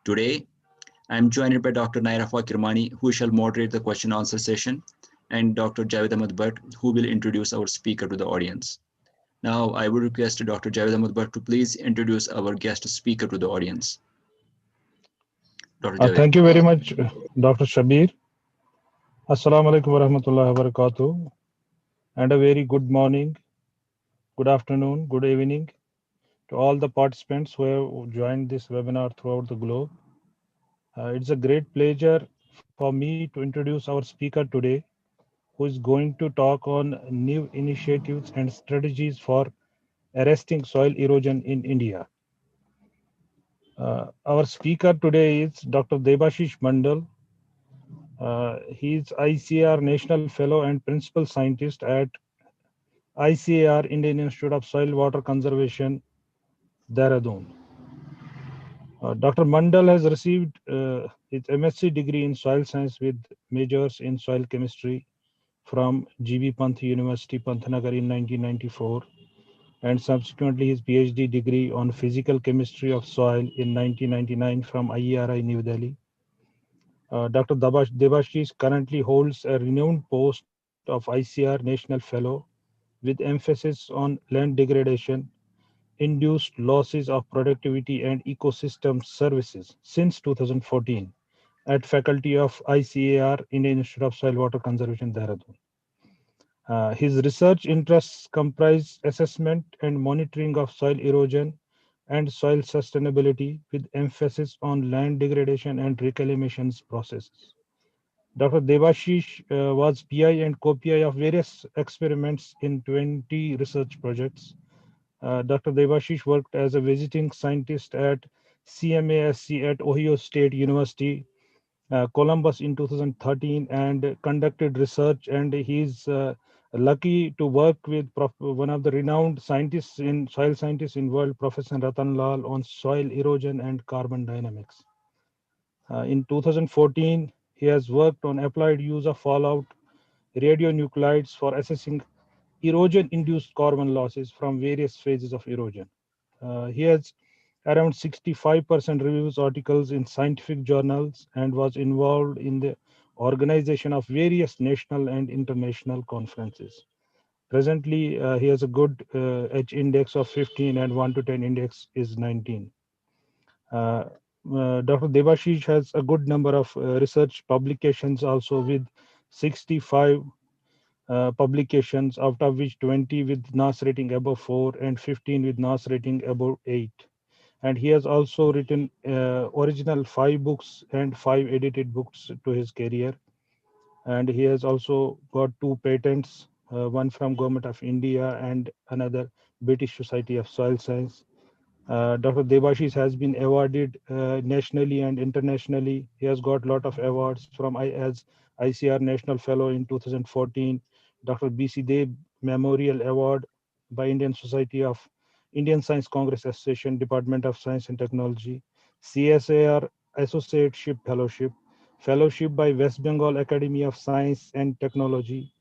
Today, I am joined by Dr. Naira Kirmani, who shall moderate the question answer session, and Dr. Javed Ahmed Bhatt, who will introduce our speaker to the audience. Now, I would request Dr. Javed Ahmed Bhatt to please introduce our guest speaker to the audience. Dr. Javed. Thank you very much, Dr. Shabir. Assalamu alaikum wa rahmatullahi wa barakatuh. And a very good morning, good afternoon, good evening to all the participants who have joined this webinar throughout the globe. It's a great pleasure for me to introduce our speaker today, who is going to talk on new initiatives and strategies for arresting soil erosion in India. Our speaker today is Dr. Debashish Mandal. He is ICAR National Fellow and Principal Scientist at ICAR Indian Institute of Soil Water Conservation, Dehradun. Dr. Mandal has received his MSc degree in soil science with majors in soil chemistry from GB Pant University, Pantnagar in 1994, and subsequently his PhD degree on physical chemistry of soil in 1999 from IERI, New Delhi. Dr. Debashish currently holds a renowned post of ICR National Fellow with emphasis on land degradation, induced losses of productivity and ecosystem services since 2014 at faculty of ICAR, Indian Institute of Soil Water Conservation, Dehradun. His research interests comprise assessment and monitoring of soil erosion and soil sustainability with emphasis on land degradation and reclamation processes. Dr. Debashish was PI and co-PI of various experiments in 20 research projects. Dr. Debashish worked as a visiting scientist at CMASC at Ohio State University, Columbus in 2013, and conducted research. And he's lucky to work with one of the renowned scientists in soil scientists in world, Professor Ratan Lal, on soil erosion and carbon dynamics. In 2014, he has worked on applied use of fallout radionuclides for assessing erosion-induced carbon losses from various phases of erosion. He has around 65% reviews articles in scientific journals and was involved in the organization of various national and international conferences. Presently, he has a good H index of 15 and 1 to 10 index is 19. Dr. Debashish has a good number of research publications also with 65 publications, out of which 20 with NAS rating above 4 and 15 with NAS rating above 8. And he has also written original 5 books and 5 edited books to his career. And he has also got 2 patents, one from Government of India and another British Society of Soil Science. Dr. Debashish has been awarded nationally and internationally. He has got a lot of awards from as ICR National Fellow in 2014, Dr. B.C. Deb Memorial Award by Indian Society of Indian Science Congress Association, Department of Science and Technology, CSAR Associateship Fellowship, Fellowship by West Bengal Academy of Science and Technology,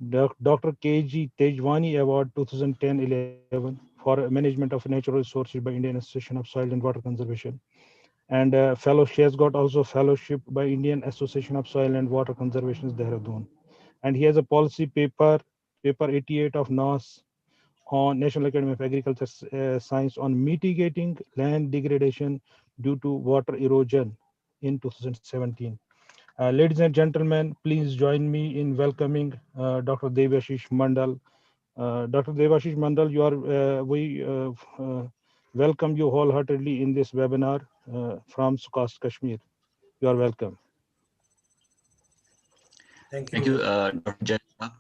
Dr. K.G. Tejwani Award 2010-11 for Management of Natural Resources by Indian Association of Soil and Water Conservation. And she has got also fellowship by Indian Association of Soil and Water Conservation, Dehradun. And he has a policy paper, paper 88 of NAS on National Academy of Agriculture Science on mitigating land degradation due to water erosion in 2017. Ladies and gentlemen, please join me in welcoming Dr. Debashish Mandal. Dr. Debashish Mandal, we welcome you wholeheartedly in this webinar from Sukast, Kashmir. You are welcome. Thank Thank you. you, Dr. Javed,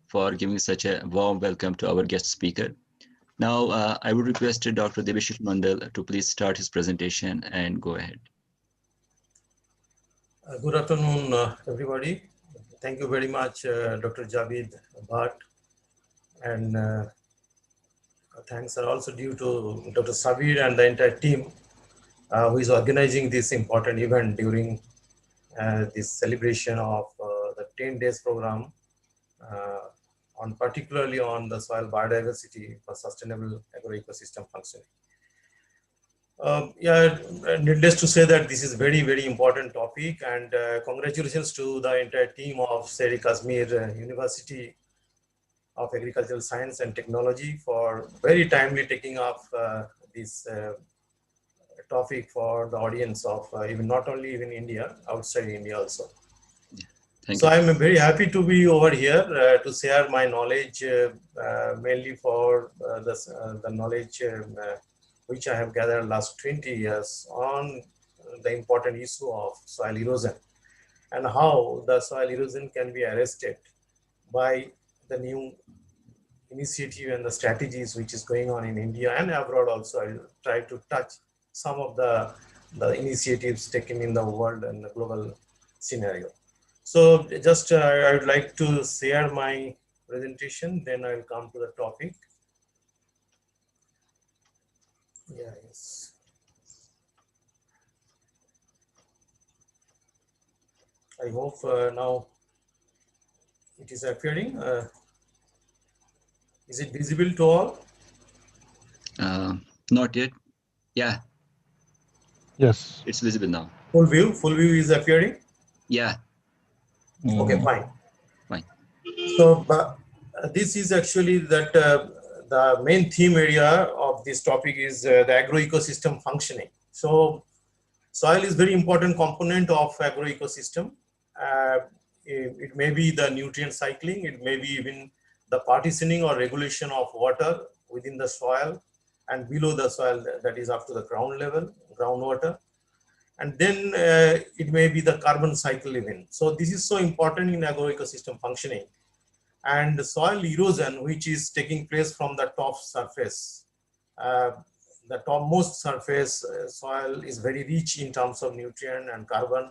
for giving such a warm welcome to our guest speaker. Now, I would request Dr. Debashish Mandal to please start his presentation and go ahead. Good afternoon, everybody. Thank you very much, Dr. Javed Bhatt. And thanks are also due to Dr. Sabir and the entire team who is organizing this important event during this celebration of the 10 days program on particularly on the soil biodiversity for sustainable agroecosystem functioning. Yeah, needless to say that this is very, very important topic, and congratulations to the entire team of Seri Kashmir University of Agricultural Science and Technology for very timely taking up this topic for the audience of even not only even India, outside India also. Thank So you. I'm very happy to be over here to share my knowledge, mainly for the knowledge which I have gathered last 20 years on the important issue of soil erosion and how the soil erosion can be arrested by the new initiative and the strategies which is going on in India and abroad also. I'll try to touch some of the initiatives taken in the world and the global scenario. So just I would like to share my presentation, then I'll come to the topic. Yeah, yes. I hope now it is appearing. Is it visible to all? Not yet. Yeah, Yes. it's visible now. Full view is appearing? Yeah, Okay, Mm. fine. fine. So this is actually that the main theme area of this topic is the agroecosystem functioning. So soil is very important component of agroecosystem. Uh, it may be the nutrient cycling, it may be even the partitioning or regulation of water within the soil and below the soil, that is up to the ground level, groundwater. And then it may be the carbon cycle even. So this is so important in agroecosystem functioning. And soil erosion, which is taking place from the top surface. Uh, the topmost surface soil is very rich in terms of nutrient and carbon,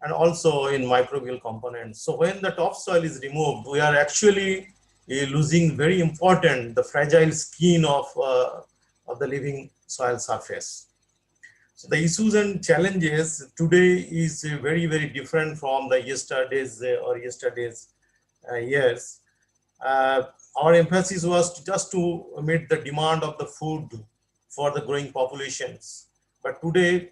and also in microbial components. So when the topsoil is removed, we are actually losing very important, the fragile skin of the living soil surface. So the issues and challenges today is very, very different from the yesterday's years. Uh, our emphasis was just to meet the demand of the food for the growing populations. But today,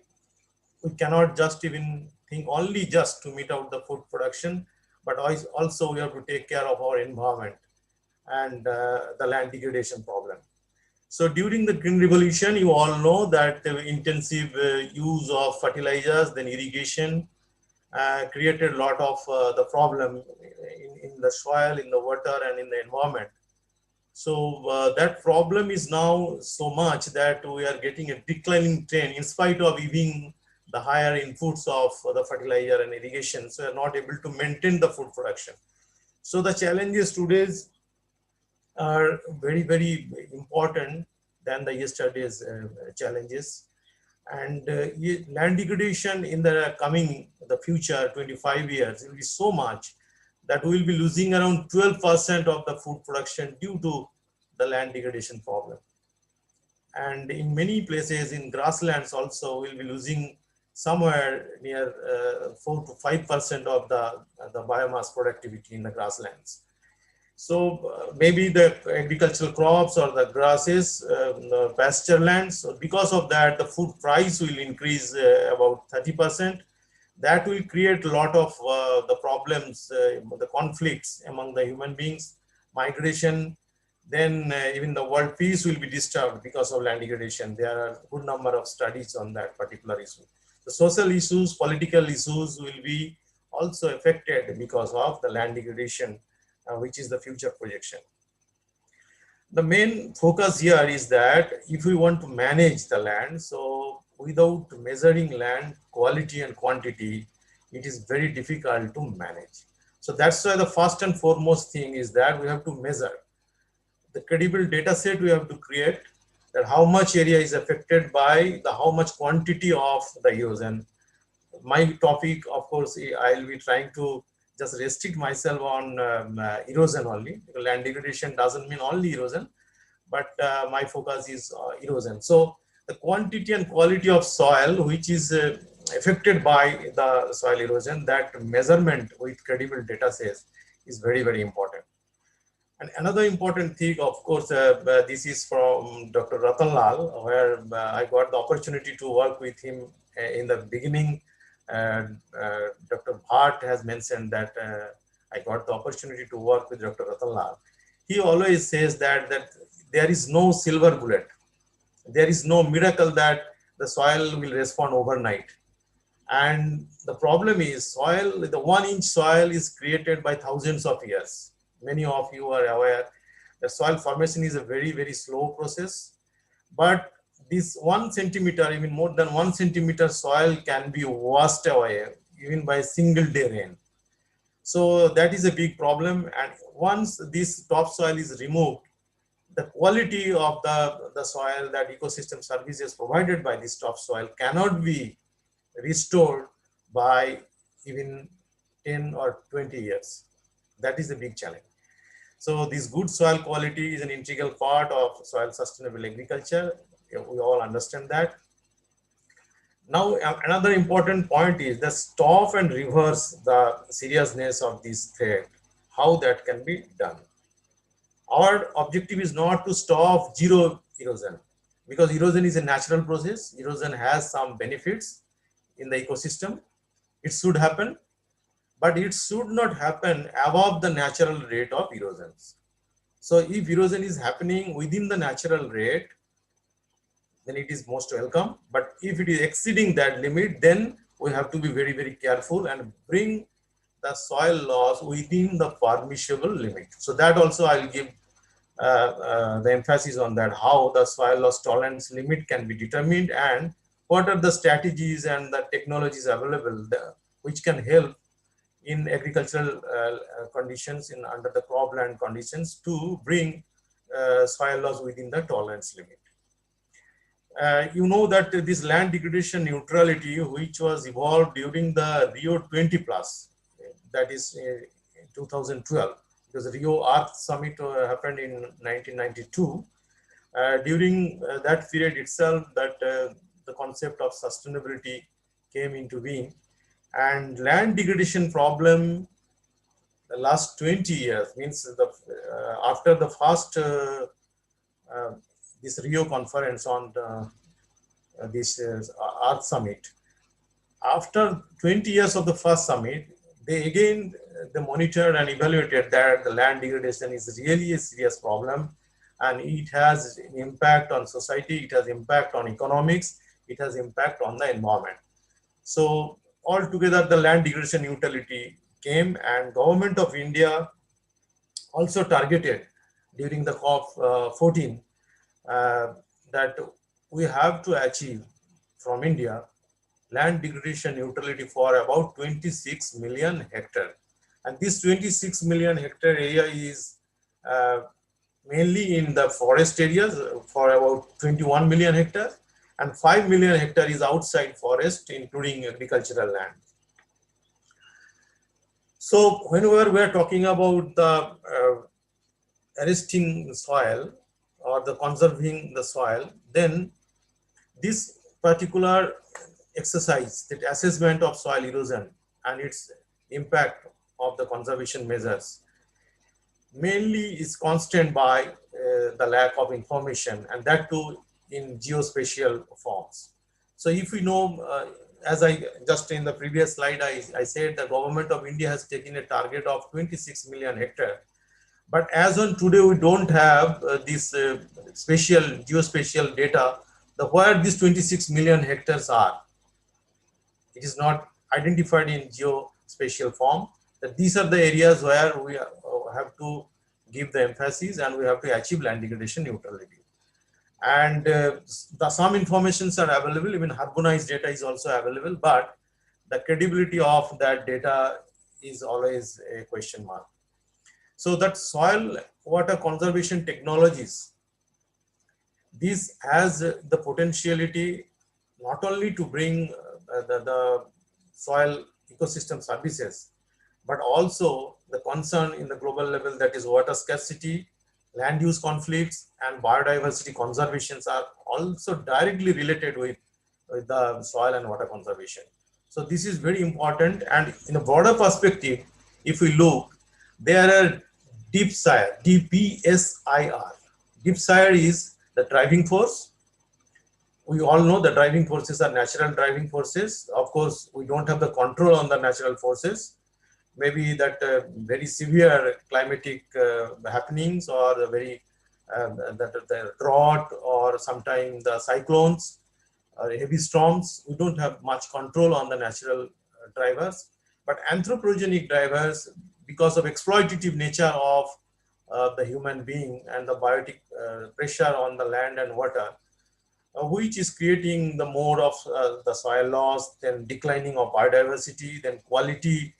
we cannot just even think only just to meet out the food production, but also we have to take care of our environment and the land degradation problem. So during the Green Revolution, you all know that the intensive use of fertilizers, then irrigation, created a lot of the problem in the soil, in the water, and in the environment. So that problem is now so much that we are getting a declining trend in spite of even the higher inputs of the fertilizer and irrigation. So we are not able to maintain the food production. So the challenges today are very, very important than the yesterday's challenges. And land degradation in the future 25 years will be so much that we will be losing around 12% of the food production due to the land degradation problem. And in many places in grasslands also we'll be losing somewhere near 4 to 5% of the biomass productivity in the grasslands. So maybe the agricultural crops or the grasses, the pasture lands. So because of that, the food price will increase about 30%. That will create a lot of the problems, the conflicts among the human beings, migration. Then even the world peace will be disturbed because of land degradation. There are a good number of studies on that particular issue. The social issues, political issues will be also affected because of the land degradation, which is the future projection. The main focus here is that if we want to manage the land, so without measuring land quality and quantity, it is very difficult to manage. So that's why the first and foremost thing is that we have to measure. The credible data set we have to create, that how much area is affected by the how much quantity of the use. And my topic, of course, I'll be trying to just restrict myself on erosion only. Because land degradation doesn't mean only erosion, but my focus is erosion. So the quantity and quality of soil, which is affected by the soil erosion, that measurement with credible data sets is very, very important. And another important thing, of course, this is from Dr. Ratan Lal, where I got the opportunity to work with him in the beginning. Dr. Bhatt has mentioned that I got the opportunity to work with Dr. Ratan Lal. He always says that there is no silver bullet. There is no miracle that the soil will respond overnight. And the problem is soil, the 1-inch soil is created by thousands of years. Many of you are aware that soil formation is a very, very slow process. But this 1 centimeter, even more than 1 centimeter soil can be washed away even by a single day rain. So that is a big problem. And once this topsoil is removed, the quality of the soil, that ecosystem services provided by this topsoil cannot be restored by even 10 or 20 years. That is a big challenge. So this good soil quality is an integral part of soil sustainable agriculture. We all understand that. Now, another important point is the stop and reverse the seriousness of this threat, how that can be done. Our objective is not to stop zero erosion, because erosion is a natural process. Erosion has some benefits in the ecosystem. It should happen, but it should not happen above the natural rate of erosions. So if erosion is happening within the natural rate, then it is most welcome. But if it is exceeding that limit, then we have to be very, very careful and bring the soil loss within the permissible limit. So that also I'll give the emphasis on that, how the soil loss tolerance limit can be determined and what are the strategies and the technologies available which can help in agricultural conditions, in under the cropland conditions, to bring soil loss within the tolerance limit. You know that this land degradation neutrality, which was evolved during the Rio 20 plus, that is 2012, because the Rio Earth Summit happened in 1992. During that period itself, that the concept of sustainability came into being, and land degradation problem the last 20 years, means the after the first this Rio conference on this Earth Summit, after 20 years of the first summit, they again they monitored and evaluated that the land degradation is really a serious problem, and it has an impact on society, it has impact on economics, it has impact on the environment. So altogether the land degradation neutrality came, and Government of India also targeted during the COP14 that we have to achieve from India land degradation neutrality for about 26 million hectare. And this 26 million hectare area is mainly in the forest areas for about 21 million hectares, and 5 million hectare is outside forest, including agricultural land. So whenever we are talking about the arresting soil or the conserving the soil, then this particular exercise, that assessment of soil erosion and its impact of the conservation measures, mainly is constrained by the lack of information, and that too in geospatial forms. So if we know, as I just in the previous slide, I said the Government of India has taken a target of 26 million hectare. But as on today, we don't have this spatial, geospatial data, where these 26 million hectares are. It is not identified in geospatial form. That these are the areas where we have to give the emphasis, and we have to achieve land degradation neutrality. And some informations are available, even harmonized data is also available, but the credibility of that data is always a question mark. So that soil water conservation technologies, this has the potentiality not only to bring the soil ecosystem services, but also the concern in the global level, that is water scarcity, land use conflicts, and biodiversity conservations are also directly related with the soil and water conservation. So this is very important. And in a broader perspective, if we look, there are DeepSire, DPSIR. DeepSire is the driving force. We all know the driving forces are natural driving forces. Of course, we don't have the control on the natural forces. Maybe that very severe climatic happenings, or the very the drought, or sometimes the cyclones or heavy storms, we don't have much control on the natural drivers. But anthropogenic drivers, because of exploitative nature of the human being and the biotic pressure on the land and water, which is creating the more of the soil loss, then declining of biodiversity, then quality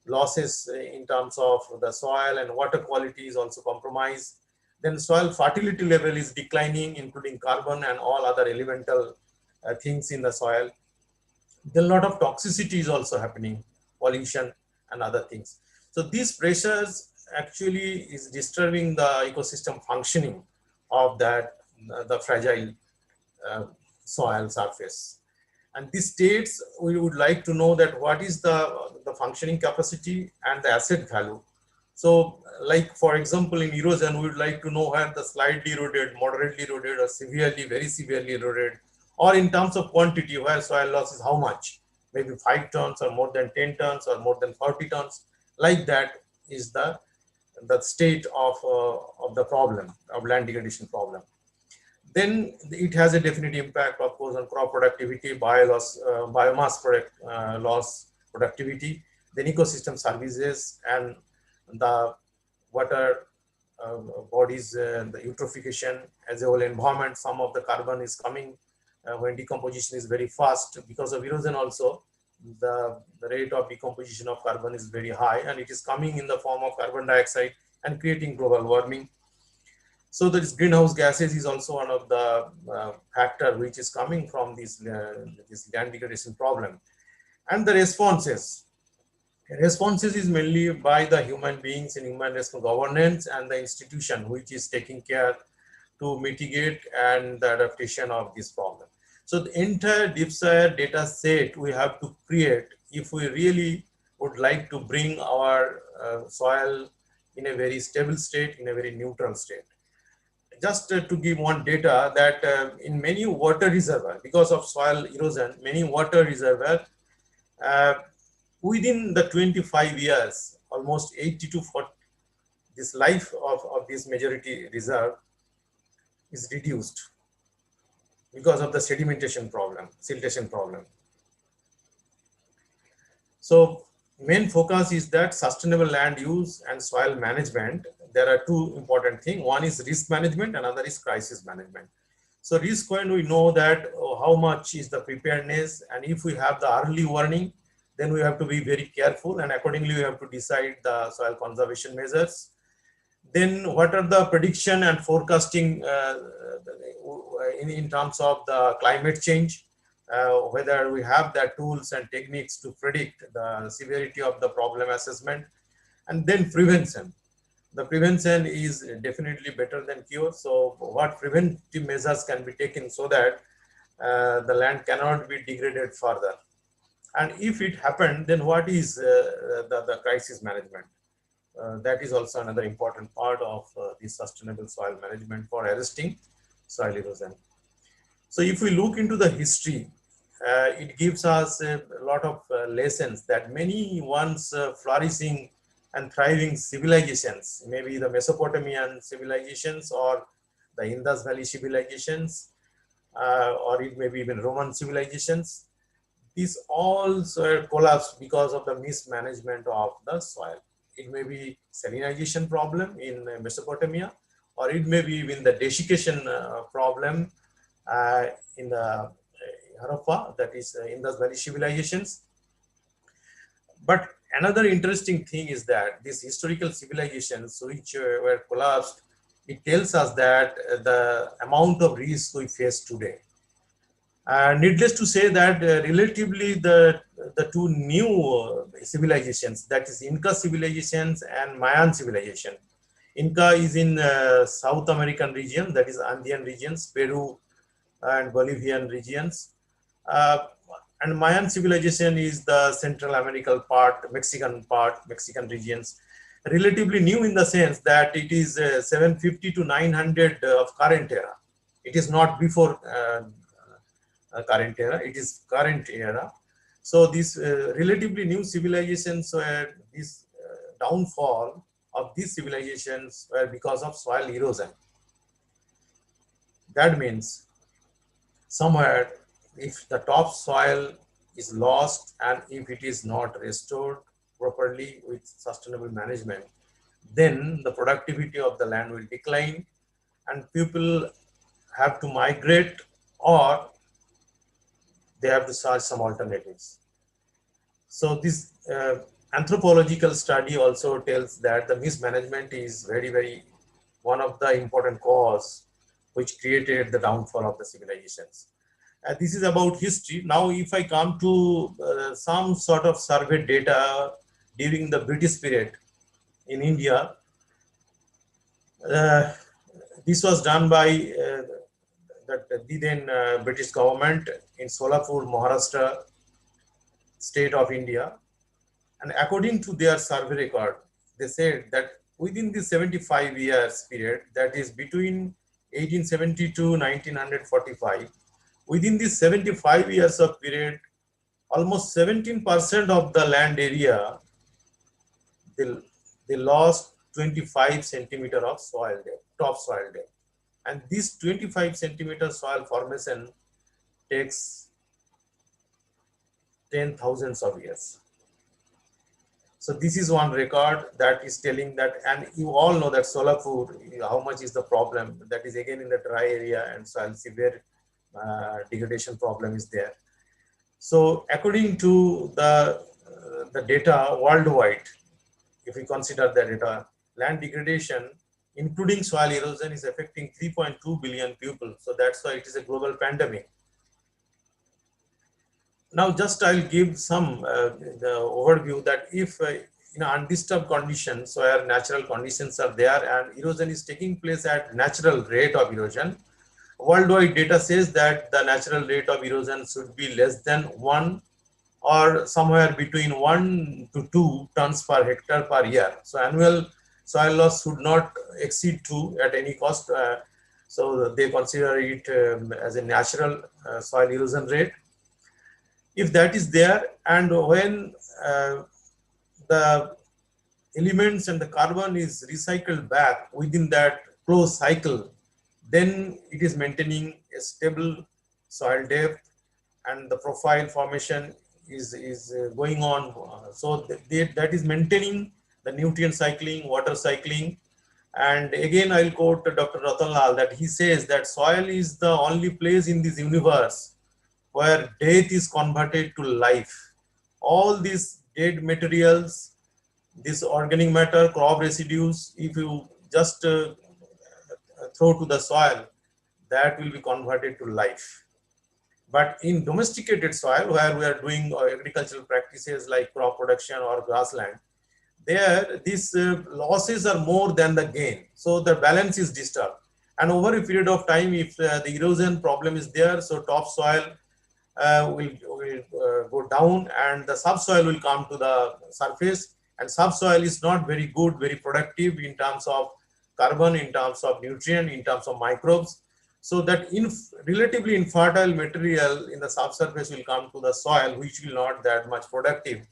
losses in terms of the soil, and water quality is also compromised. Then soil fertility level is declining, including carbon and all other elemental things in the soil. Then a lot of toxicity is also happening, pollution and other things. So these pressures actually is disturbing the ecosystem functioning of that the fragile soil surface. And these states, we would like to know that what is the functioning capacity and the asset value. So like, for example, in erosion, we would like to know where the slightly eroded, moderately eroded, or severely, very severely eroded, or in terms of quantity, where soil loss is how much, maybe 5 tons or more than 10 tons or more than 40 tons. Like that is the state of the problem, of land degradation problem. Then it has a definite impact, of course, on crop productivity, biomass loss, productivity, then ecosystem services, and the water bodies, the eutrophication as a whole environment. Some of the carbon is coming when decomposition is very fast. Because of erosion also, the rate of decomposition of carbon is very high, and it is coming in the form of carbon dioxide and creating global warming. So this greenhouse gases is also one of the factor which is coming from this land degradation problem. And the responses is mainly by the human beings in human governance and the institution which is taking care to mitigate and the adaptation of this problem. So the entire DeepSire data set we have to create if we really would like to bring our soil in a very stable state, in a very neutral state. Just to give one data that in many water reservoirs, because of soil erosion, many water reservoirs, within the 25 years, almost 80 to 40, this life of this majority reserve is reduced because of the sedimentation problem, siltation problem. So main focus is that sustainable land use and soil management. There are two important things. One is risk management, another is crisis management. So risk, when we know that how much is the preparedness, and if we have the early warning, then we have to be very careful, and accordingly we have to decide the soil conservation measures. Then what are the prediction and forecasting in terms of the climate change, whether we have the tools and techniques to predict the severity of the problem assessment. And then prevention. The prevention is definitely better than cure. So what preventive measures can be taken so that the land cannot be degraded further? And if it happened, then what is the crisis management? That is also another important part of the sustainable soil management for arresting soil erosion. So if we look into the history, it gives us a lot of lessons that many once flourishing and thriving civilizations, maybe the Mesopotamian civilizations or the Indus Valley civilizations, or it may be even Roman civilizations, these all collapsed because of the mismanagement of the soil. It may be salinization problem in Mesopotamia, or it may be even the desiccation problem in the Harappa, that is Indus Valley civilizations. But another interesting thing is that these historical civilizations which were collapsed, it tells us that the amount of risk we face today. Needless to say that relatively the two new civilizations, that is Inca civilizations and Mayan civilization. Inca is in South American region, that is Andean regions, Peru and Bolivian regions. And Mayan civilization is the Central American part, Mexican regions. relatively new in the sense that it is 750 to 900 of current era. It is not before current era, it is current era. So these relatively new civilizations were this downfall of these civilizations were because of soil erosion. That means somewhere if the topsoil is lost and if it is not restored properly with sustainable management, then the productivity of the land will decline and people have to migrate or they have to search some alternatives. So this anthropological study also tells that the mismanagement is very one of the important cause which created the downfall of the civilizations. This is about history. Now, if I come to some sort of survey data during the British period in India, this was done by the then British government in Solapur, Maharashtra state of India. And according to their survey record, they said that within the 75 years period, that is between 1870 to 1945, within this 75 years of period, almost 17% of the land area, they lost 25 centimeter of soil depth, topsoil depth. And this 25 centimeter soil formation takes 10,000s of years. So this is one record that is telling that, and you all know that Solapur, how much is the problem. That is again in the dry area and soil severe degradation problem is there. So according to the data worldwide, if we consider the data, land degradation, including soil erosion, is affecting 3.2 billion people. So that's why it is a global pandemic. Now, just I'll give some the overview that if in undisturbed conditions where natural conditions are there and erosion is taking place at natural rate of erosion, worldwide data says that the natural rate of erosion should be less than 1 or somewhere between 1 to 2 tons per hectare per year. So annual soil loss should not exceed 2 at any cost. So they consider it as a natural soil erosion rate. If that is there, and when the elements and the carbon is recycled back within that closed cycle, then it is maintaining a stable soil depth and the profile formation is going on. So that is maintaining the nutrient cycling, water cycling. And again, I'll quote Dr. Ratan Lal that he says that soil is the only place in this universe where death is converted to life. All these dead materials, this organic matter, crop residues, if you just throw to the soil, that will be converted to life. But in domesticated soil, where we are doing agricultural practices like crop production or grassland, there these losses are more than the gain. So the balance is disturbed. And over a period of time, if the erosion problem is there, so topsoil will go down and the subsoil will come to the surface, and subsoil is not very good, very productive in terms of carbon, in terms of nutrient, in terms of microbes. So that relatively infertile material in the subsurface will come to the soil, which will not that much productive.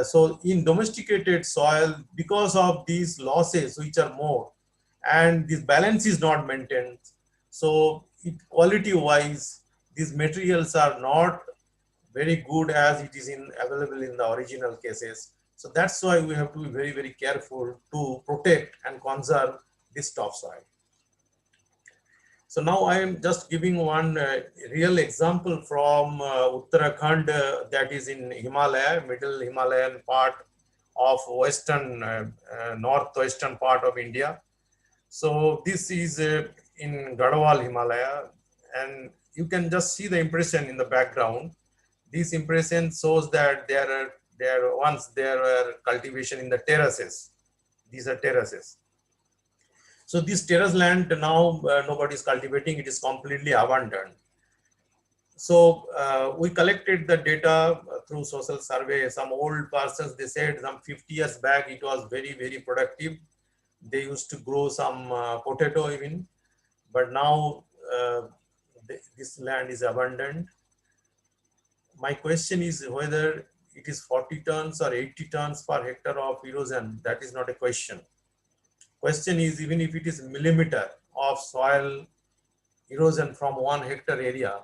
So in domesticated soil, because of these losses which are more and this balance is not maintained, so quality wise these materials are not very good as it is available in the original cases. So that's why we have to be very careful to protect and conserve this topsoil. So now I am just giving one real example from Uttarakhand, that is in Himalaya, middle Himalayan part of western, northwestern part of India. So this is in Garhwal, Himalaya, and you can just see the impression in the background. This impression shows that once there were cultivation in the terraces. These are terraces. So this terrace land now nobody is cultivating, it is completely abandoned. So we collected the data through social survey, some old persons, they said some 50 years back, it was very, very productive. They used to grow some potato even, but now this land is abandoned. My question is whether it is 40 tons or 80 tons per hectare of erosion. That is not a question. Question is, even if it is millimeter of soil erosion from 1 hectare area,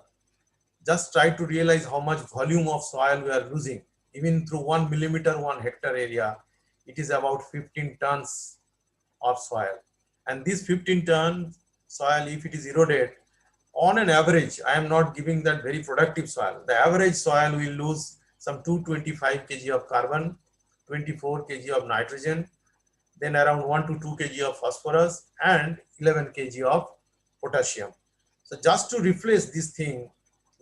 just try to realize how much volume of soil we are losing. Even through 1 millimeter, 1 hectare area, it is about 15 tons of soil. And this 15 tons soil, if it is eroded, on an average, I am not giving that very productive soil. The average soil will lose some 225 kg of carbon, 24 kg of nitrogen, then around 1 to 2 kg of phosphorus, and 11 kg of potassium. So just to replace this thing,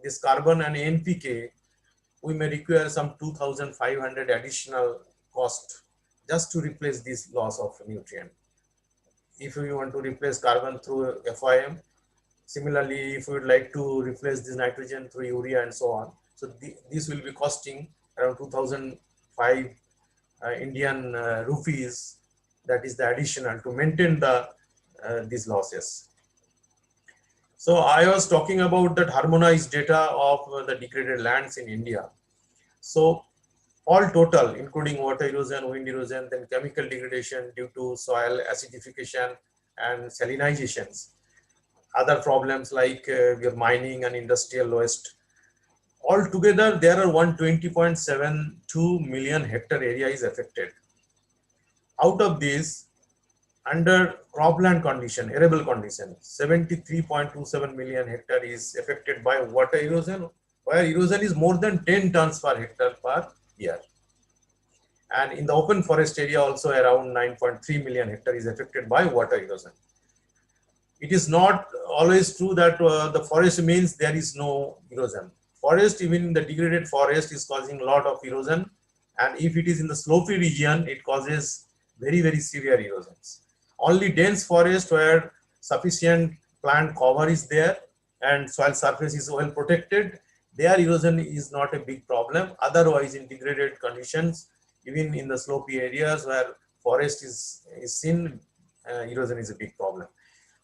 this carbon and NPK, we may require some 2,500 additional cost just to replace this loss of nutrient. If we want to replace carbon through FIM, similarly, if we would like to replace this nitrogen through urea and so on, so this will be costing around 2,005 Indian rupees. That is the additional to maintain the these losses. So I was talking about that harmonized data of the degraded lands in India. So all total, including water erosion, wind erosion, then chemical degradation due to soil acidification and salinizations, other problems like your mining and industrial waste. Altogether, there are 120.72 million hectare area is affected. Out of this, under cropland condition, arable condition, 73.27 million hectare is affected by water erosion, where erosion is more than 10 tons per hectare per year. And in the open forest area also around 9.3 million hectare is affected by water erosion. It is not always true that the forest means there is no erosion. Forest, even the degraded forest, is causing a lot of erosion. And if it is in the slopey region, it causes very, very severe erosions. Only dense forest where sufficient plant cover is there and soil surface is well protected, their erosion is not a big problem. Otherwise, in degraded conditions, even in the slopey areas where forest is seen, erosion is a big problem.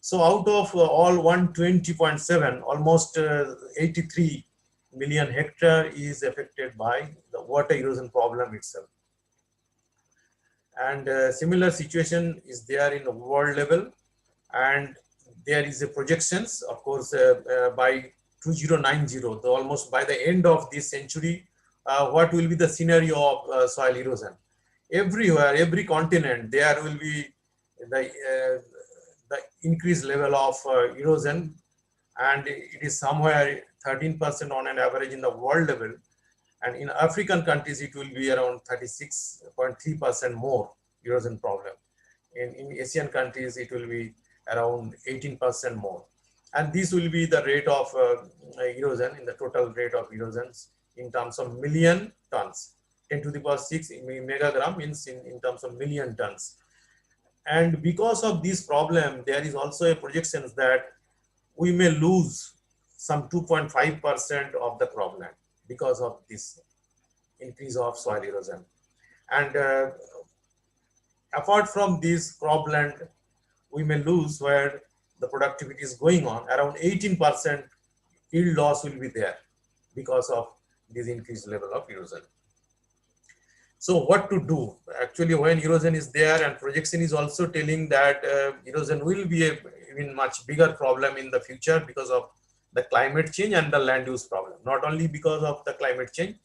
So out of all 120.7, almost 83 million hectare is affected by the water erosion problem itself. And similar situation is there in the world level, and there is a projections, of course, by 2090, so almost by the end of this century, what will be the scenario of soil erosion. Everywhere, every continent, there will be the increased level of erosion, and it is somewhere 13% on an average in the world level. And in African countries, it will be around 36.3% more erosion problem. In Asian countries, it will be around 18% more. And this will be the rate of erosion, in the total rate of erosions in terms of million tons. 10 to the power 6 megagram means in terms of million tons. And because of this problem, there is also a projection that we may lose some 2.5% of the cropland because of this increase of soil erosion. And apart from this cropland, we may lose where the productivity is going on, around 18% yield loss will be there because of this increased level of erosion. So what to do? Actually, when erosion is there, and projection is also telling that erosion will be a even much bigger problem in the future because of the climate change and the land use problem. Not only because of the climate change,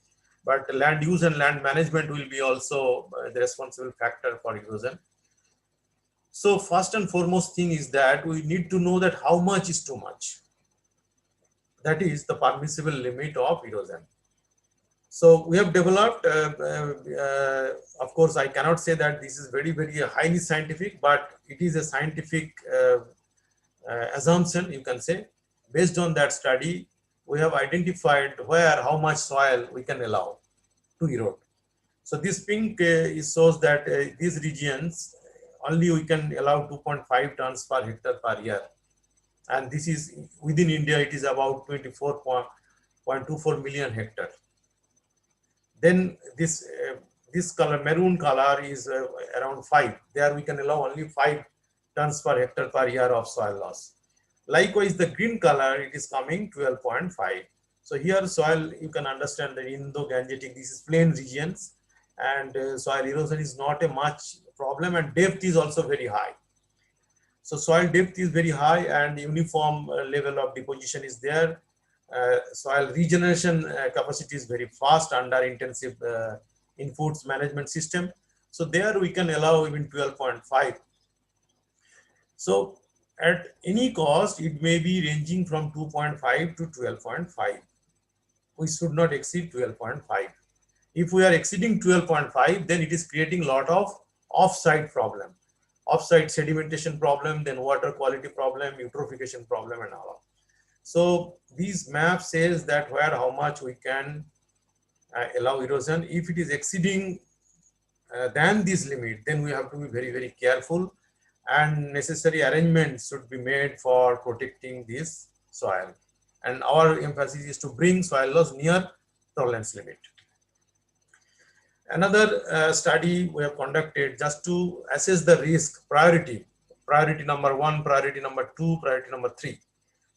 but land use and land management will be also the responsible factor for erosion. So first and foremost thing is that we need to know that how much is too much. That is the permissible limit of erosion. So we have developed, of course, I cannot say that this is very, very highly scientific, but it is a scientific assumption, you can say. Based on that study, we have identified where, how much soil we can allow to erode. So this pink shows that these regions, only we can allow 2.5 tons per hectare per year. And this is within India, it is about 24.24 million hectares. Then this color, maroon color, is around 5. There we can allow only 5 tons per hectare per year of soil loss. Likewise, the green color, it is coming 12.5. So here soil, you can understand the Indo-Gangetic, this is plain regions, and soil erosion is not a much problem, and depth is also very high. So soil depth is very high and uniform level of deposition is there. Soil regeneration capacity is very fast under intensive inputs management system. So there we can allow even 12.5. So at any cost, it may be ranging from 2.5 to 12.5. We should not exceed 12.5. If we are exceeding 12.5, then it is creating a lot of off-site problem. Off-site sedimentation problem, then water quality problem, eutrophication problem, and all. So these maps says that where how much we can allow erosion. If it is exceeding than this limit, then we have to be very, very careful, and necessary arrangements should be made for protecting this soil. And our emphasis is to bring soil loss near tolerance limit. Another study we have conducted just to assess the risk priority number 1, priority number 2, priority number 3.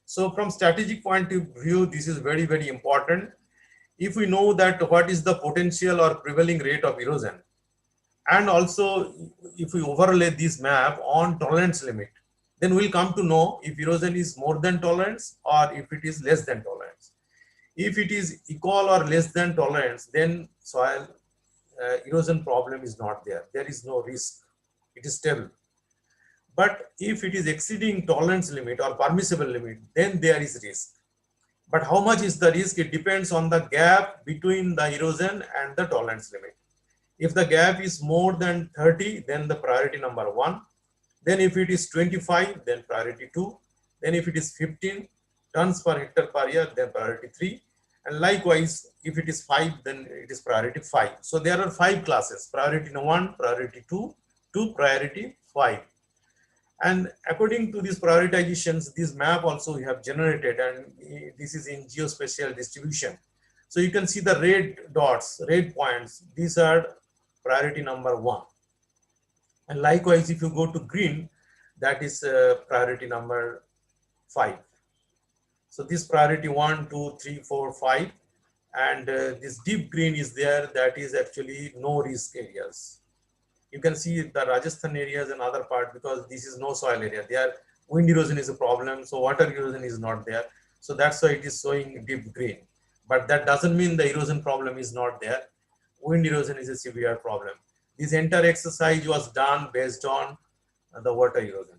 So from strategic point of view, this is very, very important. If we know that what is the potential or prevailing rate of erosion, and also if we overlay this map on tolerance limit, then we'll come to know if erosion is more than tolerance or if it is less than tolerance. If it is equal or less than tolerance, then soil erosion problem is not there. There is no risk. It is stable. But if it is exceeding tolerance limit or permissible limit, then there is risk. But how much is the risk? It depends on the gap between the erosion and the tolerance limit. If the gap is more than 30, then the priority number 1. Then if it is 25, then priority 2. Then if it is 15 tons per hectare per year, then priority 3. And likewise, if it is 5, then it is priority 5. So there are 5 classes: priority 1, priority 2, to priority 5. And according to these prioritizations, this map also we have generated, and this is in geospatial distribution. So you can see the red dots, red points, these are priority number 1. And likewise, if you go to green, that is priority number 5. So this priority 1, 2, 3, 4, 5, and this deep green is there, that is actually no risk areas. You can see the Rajasthan areas and other part, because this is no soil area. There wind erosion is a problem, so water erosion is not there. So that's why it is showing deep green. But that doesn't mean the erosion problem is not there. Wind erosion is a severe problem. This entire exercise was done based on the water erosion.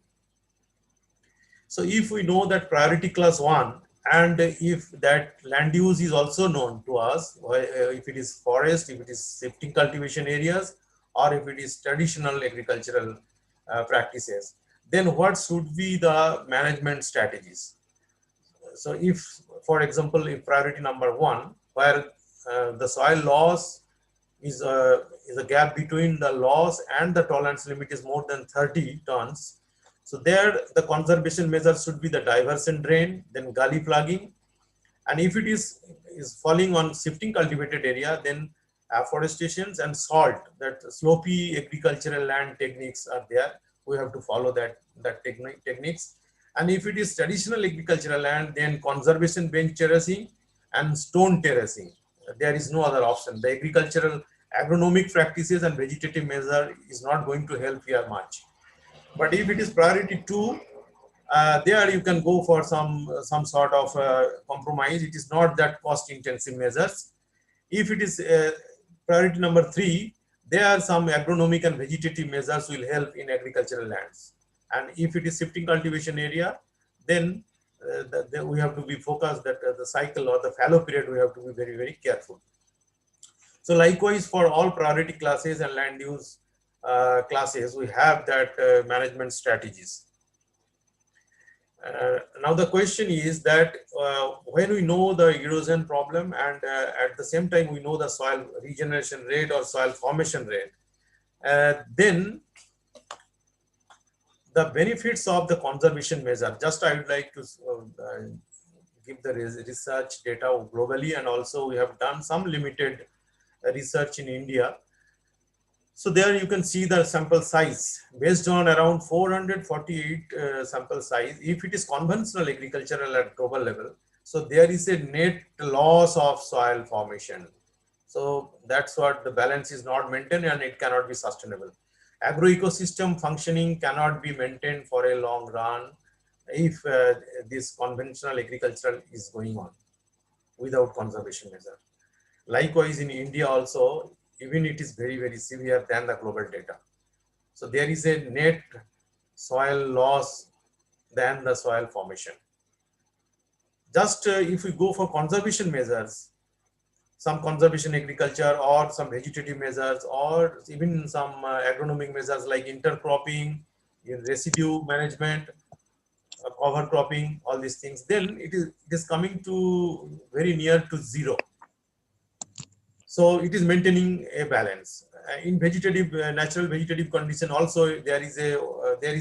So if we know that priority class 1, and if that land use is also known to us, if it is forest, if it is shifting cultivation areas, or if it is traditional agricultural practices, then what should be the management strategies? So if, for example, if priority number 1, where the soil loss is a gap between the loss and the tolerance limit is more than 30 tons. So there the conservation measures should be the diversion drain, then gully plugging. And if it is falling on shifting cultivated area, then afforestations and salt, that slopey agricultural land techniques are there. We have to follow that techniques. And if it is traditional agricultural land, then conservation bench terracing and stone terracing. There is no other option. The agricultural agronomic practices and vegetative measure is not going to help here much. But if it is priority 2, there you can go for some sort of compromise. It is not that cost intensive measures. If it is priority number 3, there are some agronomic and vegetative measures will help in agricultural lands. And if it is shifting cultivation area, then we have to be focused that the cycle or the fallow period, we have to be very, very careful. So likewise, for all priority classes and land use classes, we have that management strategies. Now the question is that when we know the erosion problem and at the same time we know the soil regeneration rate or soil formation rate, then the benefits of the conservation measure, just I would like to give the research data globally, and also we have done some limited research in India. So there you can see the sample size based on around 448 sample size. If it is conventional agricultural at global level, so there is a net loss of soil formation. So that's what the balance is not maintained and it cannot be sustainable. Agroecosystem functioning cannot be maintained for a long run if this conventional agriculture is going on without conservation measure. Likewise, in India also, even it is very, very severe than the global data. So there is a net soil loss than the soil formation. Just if we go for conservation measures, some conservation agriculture or some vegetative measures or even some agronomic measures like intercropping, residue management, cover cropping, all these things, then it is coming to very near to zero. So it is maintaining a balance. In vegetative, natural vegetative condition also there is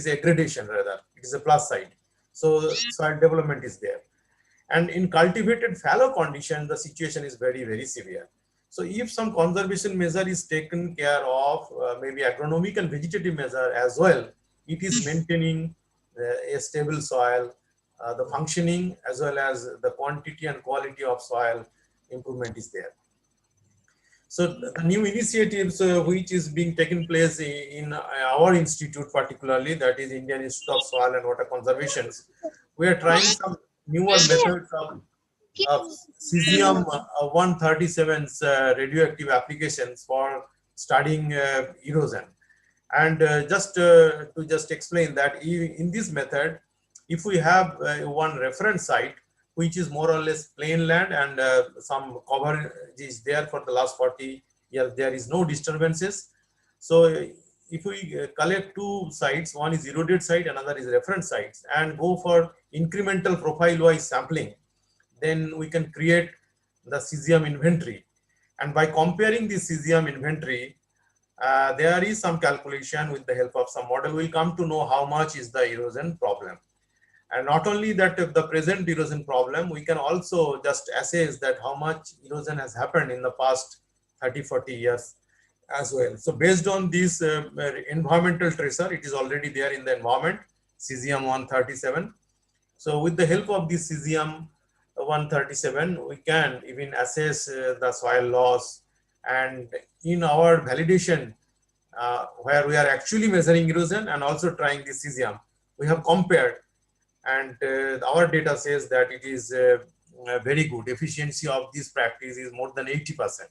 a gradation rather, it is a plus side. So soil development is there. And in cultivated fallow condition, the situation is very, very severe. So if some conservation measure is taken care of, maybe agronomic and vegetative measure as well, it is maintaining a stable soil, the functioning as well as the quantity and quality of soil improvement is there. So the new initiatives which is being taken place in our institute particularly, that is Indian Institute of Soil and Water Conservation, we are trying some newer methods of cesium 137's radioactive applications for studying erosion. And just explain that in this method, if we have one reference site which is more or less plain land and some cover is there for the last 40 years, there is no disturbances. So if we collect two sites, one is eroded site, another is reference sites, and go for incremental profile-wise sampling, then we can create the cesium inventory. And by comparing the cesium inventory, there is some calculation with the help of some model. We'll come to know how much is the erosion problem. And not only that, if the present erosion problem, we can also just assess that how much erosion has happened in the past 30, 40 years as well. So based on this environmental tracer, it is already there in the environment, cesium 137. So with the help of this cesium 137, we can even assess the soil loss. And in our validation, where we are actually measuring erosion and also trying the cesium, we have compared, and our data says that it is very good. Efficiency of this practice is more than 80%.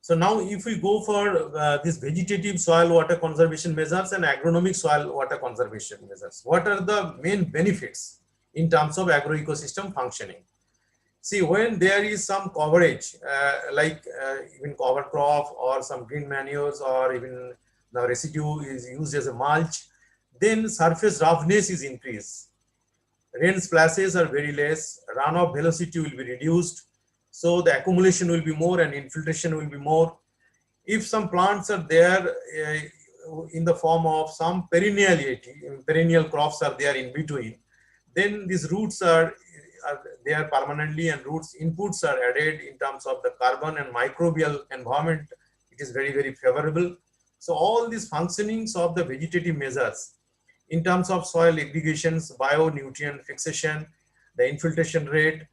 So now if we go for this vegetative soil water conservation measures and agronomic soil water conservation measures, what are the main benefits in terms of agroecosystem functioning? See, when there is some coverage, like even cover crop or some green manures or even the residue is used as a mulch, then surface roughness is increased. Rain splashes are very less, runoff velocity will be reduced, so the accumulation will be more and infiltration will be more. If some plants are there in the form of some perennial crops are there in between, then these roots are there permanently, and roots inputs are added in terms of the carbon and microbial environment. It is very, very favorable. So all these functionings of the vegetative measures in terms of soil aggregations, bio-nutrient fixation, the infiltration rate,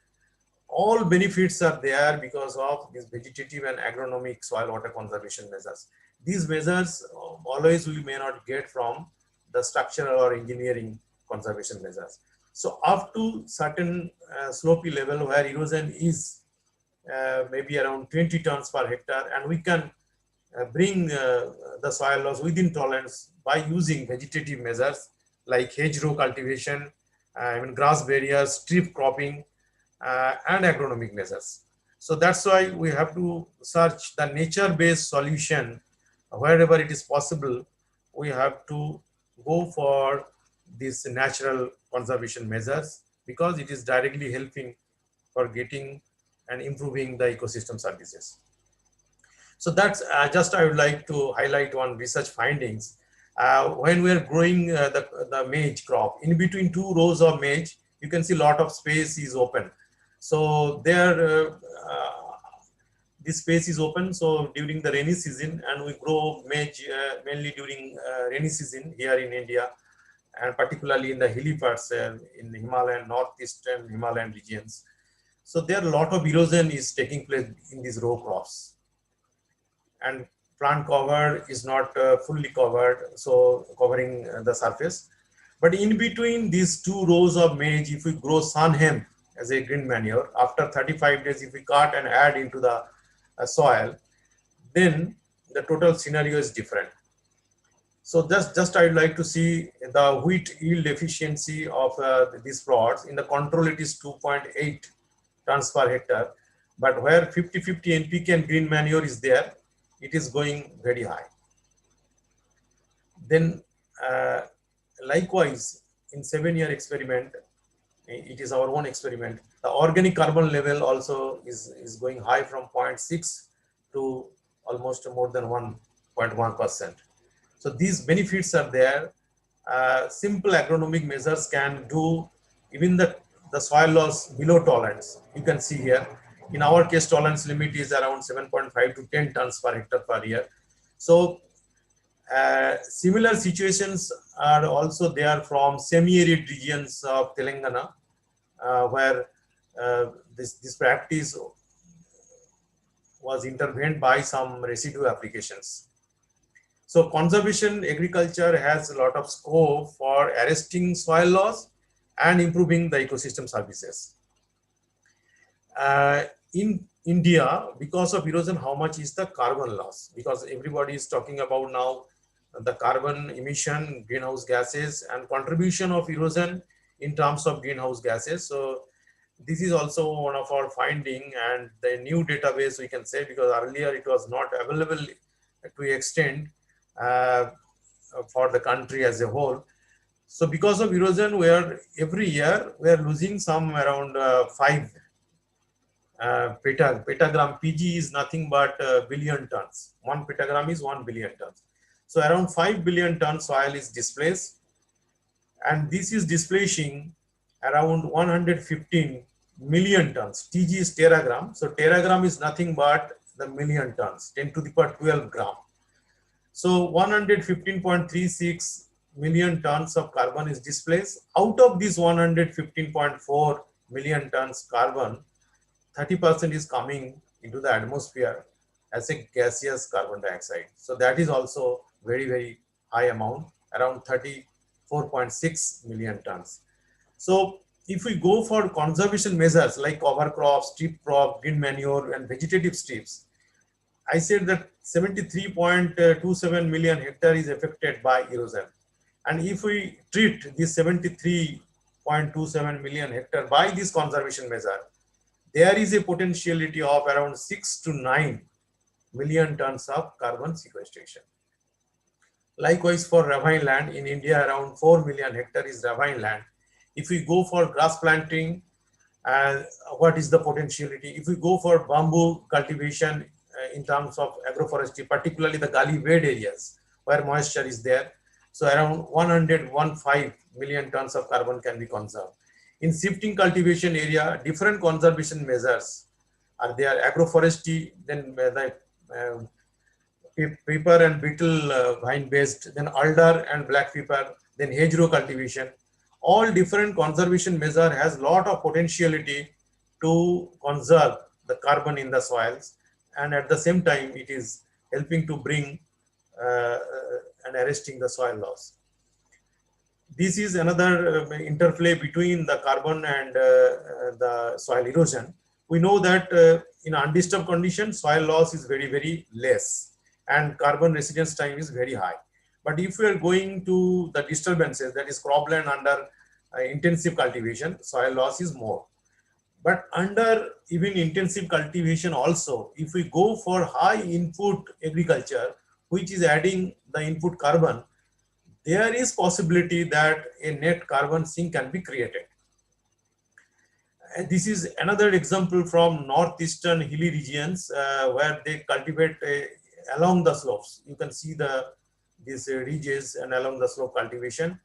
all benefits are there because of these vegetative and agronomic soil water conservation measures. These measures always we may not get from the structural or engineering conservation measures. So up to certain slopey level where erosion is maybe around 20 tons per hectare, and we can bring the soil loss within tolerance by using vegetative measures like hedgerow cultivation, grass barriers, strip cropping, and agronomic measures. So that's why we have to search the nature-based solution wherever it is possible. We have to go for these natural conservation measures because it is directly helping for getting and improving the ecosystem services. So that's I would like to highlight one research findings. When we are growing the maize crop, in between two rows of maize, you can see a lot of space is open. So there, this space is open. So during the rainy season, and we grow maize mainly during rainy season here in India, and particularly in the hilly parts in the Himalayan, northeastern Himalayan regions. So there a lot of erosion is taking place in these row crops, and plant cover is not fully covered, so covering the surface. But in between these two rows of maize, if we grow sun hemp as a green manure, after 35 days, if we cut and add into the soil, then the total scenario is different. So just I'd like to see the wheat yield efficiency of these plots. In the control, it is 2.8 tons per hectare, but where 50-50 NPK and green manure is there, it is going very high. Then likewise, in 7-year experiment, it is our own experiment, the organic carbon level also is going high from 0.6 to almost more than 1.1%. So these benefits are there. Simple agronomic measures can do even the soil loss below tolerance. You can see here, in our case, tolerance limit is around 7.5 to 10 tons per hectare per year. So similar situations are also there from semi-arid regions of Telangana, where this practice was intervened by some residue applications. So conservation agriculture has a lot of scope for arresting soil loss and improving the ecosystem services. In India, because of erosion, how much is the carbon loss? Because everybody is talking about now the carbon emission, greenhouse gases, and contribution of erosion in terms of greenhouse gases. So this is also one of our finding, and the new database we can say, because earlier it was not available to extent for the country as a whole. So because of erosion, we are every year we are losing some around 5 petagram. PG is nothing but billion tons. 1 petagram is 1 billion tons. So around 5 billion tons soil is displaced, and this is displacing around 115 million tons. TG is teragram. So teragram is nothing but the million tons, 10 to the power 12 gram. So 115.36 million tons of carbon is displaced. Out of this 115.4 million tons carbon, 30% is coming into the atmosphere as a gaseous carbon dioxide. So that is also very, very high amount, around 34.6 million tons. So if we go for conservation measures like cover crop, strip crop, green manure, and vegetative strips, I said that 73.27 million hectare is affected by erosion. And if we treat this 73.27 million hectare by this conservation measure, there is a potentiality of around 6 to 9 million tons of carbon sequestration. Likewise, for ravine land in India, around 4 million hectare is ravine land. If we go for grass planting, what is the potentiality? If we go for bamboo cultivation in terms of agroforestry, particularly the gully bed areas where moisture is there, so around 115 million tons of carbon can be conserved. In shifting cultivation area, different conservation measures are there. Agroforestry, then the pepper and beetle vine based, then alder and black pepper, then hedgerow cultivation. All different conservation measure has lot of potentiality to conserve the carbon in the soils, and at the same time it is helping to bring and arresting the soil loss. This is another interplay between the carbon and the soil erosion. We know that in undisturbed condition, soil loss is very, very less, and carbon residence time is very high. But if we are going to the disturbances, that is cropland under intensive cultivation, soil loss is more. But under even intensive cultivation also, if we go for high input agriculture, which is adding the input carbon, there is possibility that a net carbon sink can be created. And this is another example from northeastern hilly regions where they cultivate along the slopes. You can see these ridges and along the slope cultivation.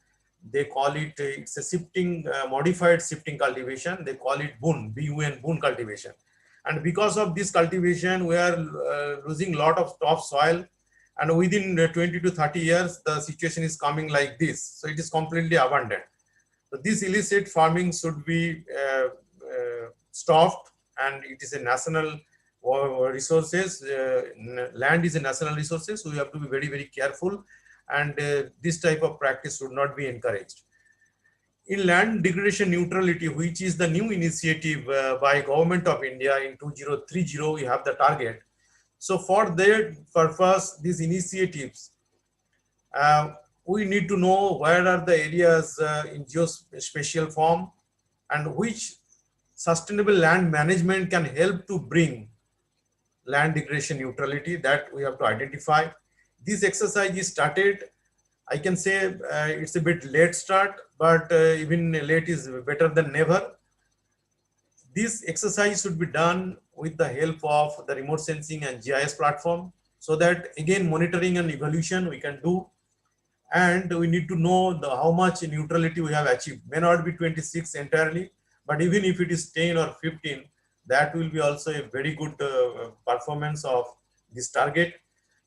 They call it, it's a shifting, modified shifting cultivation. They call it boon, B-U-N, boon cultivation. And because of this cultivation, we are losing a lot of topsoil. And within 20 to 30 years, the situation is coming like this. So it is completely abandoned. So this illicit farming should be stopped, and it is a national resources. Land is a national resources, so we have to be very, very careful, and this type of practice should not be encouraged. In land degradation neutrality, which is the new initiative by Government of India in 2030, we have the target. So for their purpose, these initiatives, we need to know where are the areas in geospatial form, and which sustainable land management can help to bring land degradation neutrality, that we have to identify. This exercise is started. I can say it's a bit late start, but even late is better than never. This exercise should be done with the help of the remote sensing and GIS platform, so that again monitoring and evaluation we can do. And we need to know how much neutrality we have achieved. May not be 26 entirely, but even if it is 10 or 15, that will be also a very good performance of this target.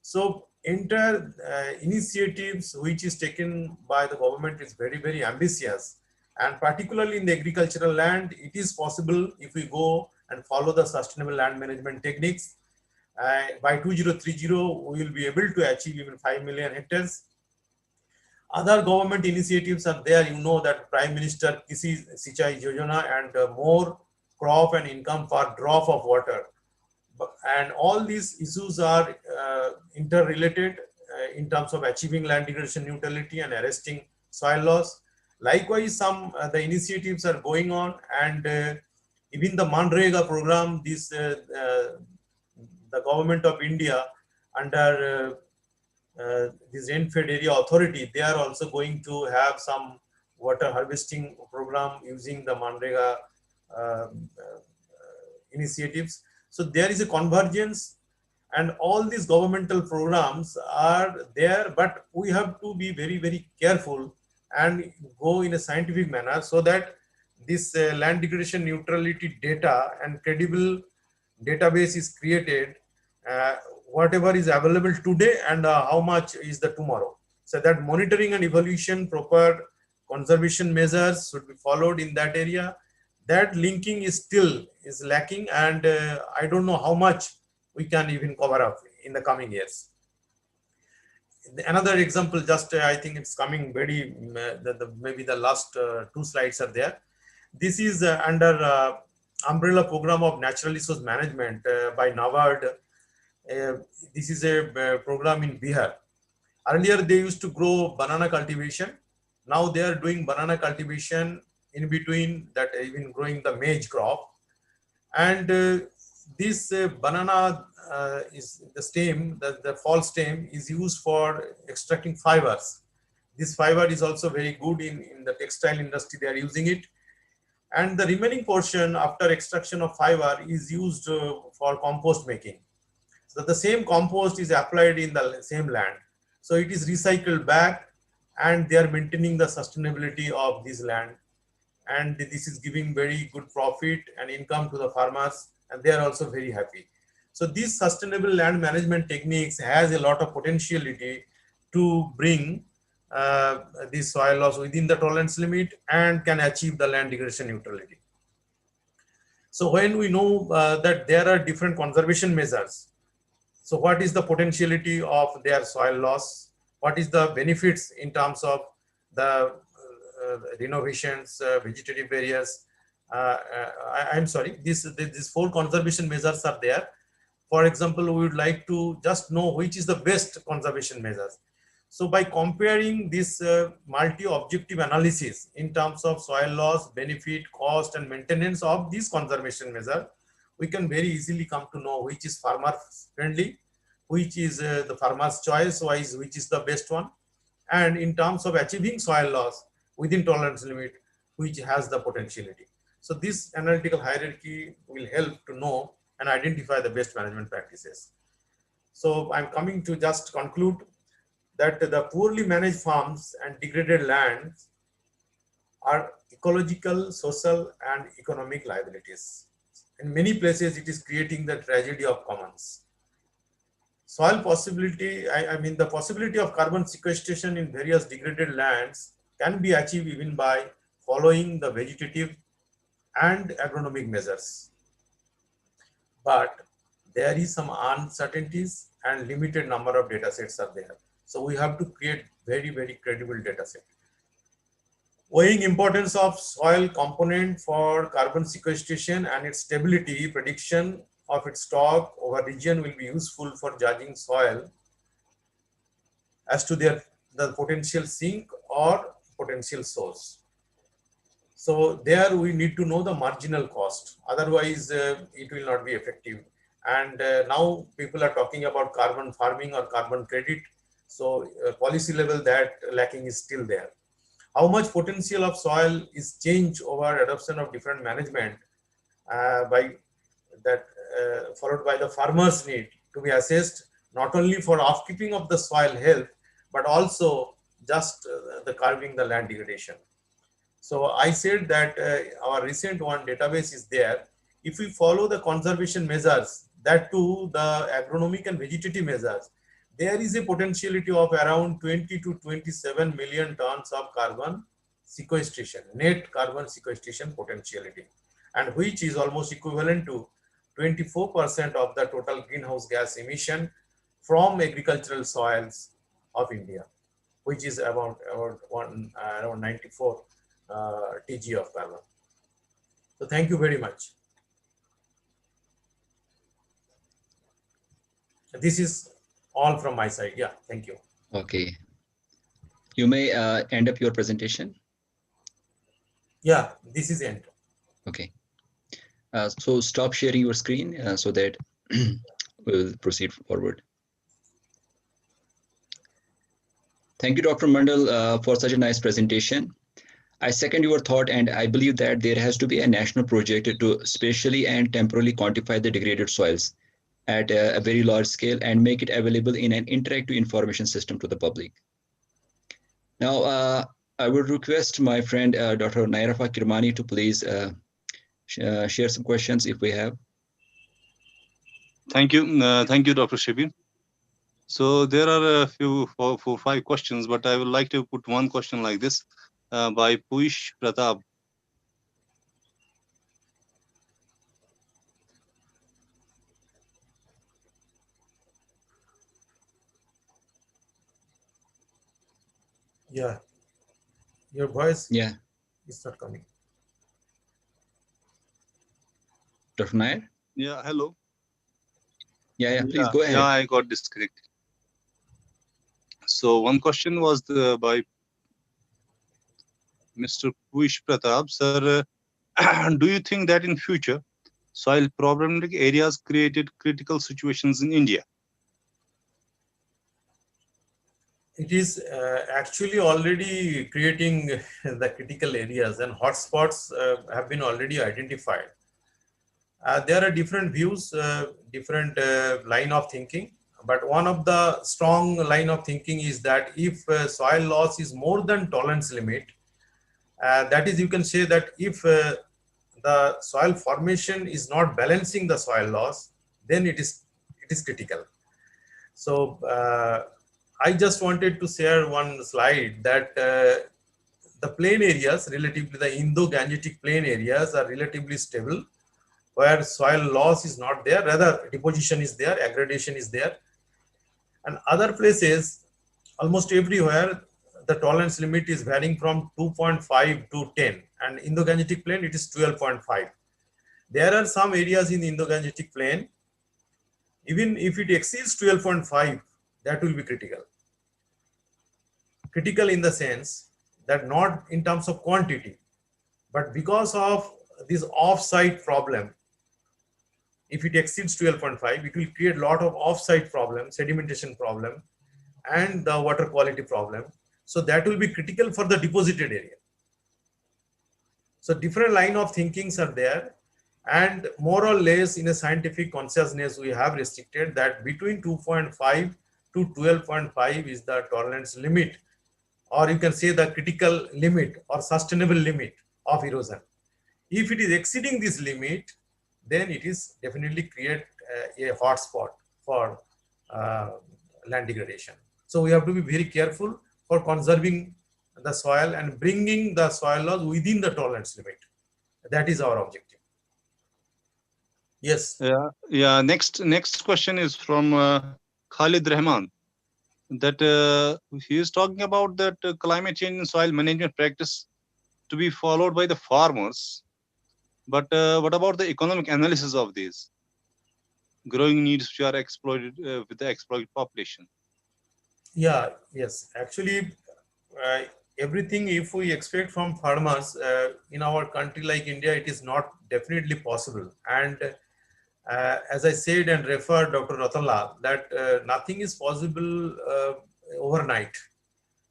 So entire initiatives which is taken by the government is very, very ambitious. And particularly in the agricultural land, it is possible if we go and follow the sustainable land management techniques. By 2030, we will be able to achieve even 5 million hectares. Other government initiatives are there. You know that Prime Minister Kisi Sichai Yojana, and more crop and income per drop of water. And all these issues are interrelated in terms of achieving land degradation neutrality and arresting soil loss. Likewise, some the initiatives are going on, and even the Manrega program, this the Government of India under this rain-fed area authority, they are also going to have some water harvesting program using the Manrega initiatives. So there is a convergence, and all these governmental programs are there, but we have to be very, very careful and go in a scientific manner, so that this land degradation neutrality data and credible database is created, whatever is available today and how much is the tomorrow. So that monitoring and evaluation, proper conservation measures should be followed in that area. That linking is still lacking, and I don't know how much we can even cover up in the coming years. Another example, just I think it's coming very, maybe the last two slides are there. This is under umbrella program of natural resource management by NABARD. This is a program in Bihar. Earlier they used to grow banana cultivation. Now they are doing banana cultivation in between that, even growing the maize crop. And this banana is the stem, the fall stem is used for extracting fibers. This fiber is also very good in the textile industry, they are using it. And the remaining portion after extraction of fiber is used for compost making. So the same compost is applied in the same land. So it is recycled back, and they are maintaining the sustainability of this land. And this is giving very good profit and income to the farmers, and they are also very happy. So these sustainable land management techniques has a lot of potentiality to bring this soil loss within the tolerance limit and can achieve the land degradation neutrality. So when we know that there are different conservation measures, so what is the potentiality of their soil loss? What is the benefits in terms of the renovations, vegetative areas? I'm sorry, these 4 conservation measures are there. For example, we would like to just know which is the best conservation measures. So by comparing this multi-objective analysis in terms of soil loss, benefit, cost, and maintenance of these conservation measures, we can very easily come to know which is farmer friendly, which is the farmer's choice wise, which is the best one. And in terms of achieving soil loss within tolerance limit, which has the potentiality. So this analytical hierarchy will help to know and identify the best management practices. So I'm coming to just conclude that the poorly managed farms and degraded lands are ecological, social, and economic liabilities. In many places, it is creating the tragedy of commons. Soil possibility, I mean the possibility of carbon sequestration in various degraded lands can be achieved even by following the vegetative and agronomic measures. But there is some uncertainties and limited number of data sets are there. So we have to create very, very credible data set. Weighing importance of soil component for carbon sequestration and its stability, prediction of its stock over region will be useful for judging soil as to the potential sink or potential source. So there we need to know the marginal cost, otherwise it will not be effective. And now people are talking about carbon farming or carbon credit. So policy level, that lacking is still there. How much potential of soil is changed over adoption of different management by that followed by the farmers need to be assessed, not only for upkeeping of the soil health, but also just the curbing the land degradation. So I said that our recent one database is there. If we follow the conservation measures, that too the agronomic and vegetative measures, there is a potentiality of around 20 to 27 million tons of carbon sequestration, net carbon sequestration potentiality, and which is almost equivalent to 24% of the total greenhouse gas emission from agricultural soils of India, which is about around 94 TG of carbon. So thank you very much. This is all from my side. Yeah, thank you. Okay. You may end up your presentation. Yeah, this is end. Okay. So stop sharing your screen so that we'll proceed forward. Thank you, Dr. Mandal, for such a nice presentation. I second your thought, and I believe that there has to be a national project to spatially and temporally quantify the degraded soils at a very large scale and make it available in an interactive information system to the public. Now, I would request my friend, Dr. Nairafa Kirmani, to please share some questions if we have. Thank you, Dr. Shabir. So there are a few, 5 questions, but I would like to put one question like this by Puish Pratap. Yeah, your voice is not coming. Dr. Nair? Yeah, hello. Yeah, please go ahead. Yeah, I got disconnected. So one question was by Mr. Puish Pratap, sir. Do you think that in future soil problematic areas created critical situations in India? It is actually already creating the critical areas, and hotspots have been already identified. There are different views, different line of thinking, but one of the strong line of thinking is that if soil loss is more than tolerance limit, that is, you can say that if the soil formation is not balancing the soil loss, then it is critical. So I just wanted to share one slide that the plain areas, relatively the Indo-Gangetic plain areas, are relatively stable, where soil loss is not there, rather deposition is there, aggradation is there. And other places, almost everywhere, the tolerance limit is varying from 2.5 to 10, and Indo-Gangetic plain, it is 12.5. There are some areas in the Indo-Gangetic plain, even if it exceeds 12.5, that will be critical. Critical in the sense that not in terms of quantity, but because of this off-site problem. If it exceeds 12.5, it will create a lot of off-site problem, sedimentation problem, and the water quality problem. So that will be critical for the deposited area. So different line of thinkings are there, and more or less in a scientific consciousness, we have restricted that between 2.5 to 12.5 is the tolerance limit, or you can say the critical limit or sustainable limit of erosion. If it is exceeding this limit, then it is definitely create a hotspot for land degradation. So we have to be very careful for conserving the soil and bringing the soil laws within the tolerance limit. That is our objective. Yes. Yeah. Next question is from Khalid Rahman. That he is talking about that climate change and soil management practice to be followed by the farmers. But what about the economic analysis of these growing needs which are exploited with the exploited population? Yeah. Yes. Actually, uh, everything if we expect from farmers in our country like India, it is not definitely possible. And as I said and referred Dr. Ratanlal, that nothing is possible overnight.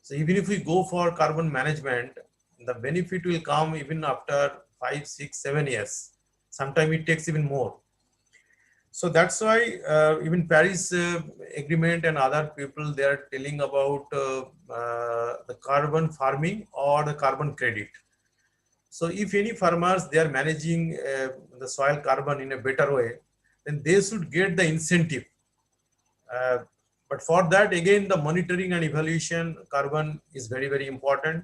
So even if we go for carbon management, the benefit will come even after 5, 6, 7 years. Sometimes it takes even more. So that's why even Paris Agreement and other people, they are telling about the carbon farming or the carbon credit. So if any farmers, they are managing the soil carbon in a better way, then they should get the incentive. Uh, but for that, again, the monitoring and evaluation carbon is very, very important.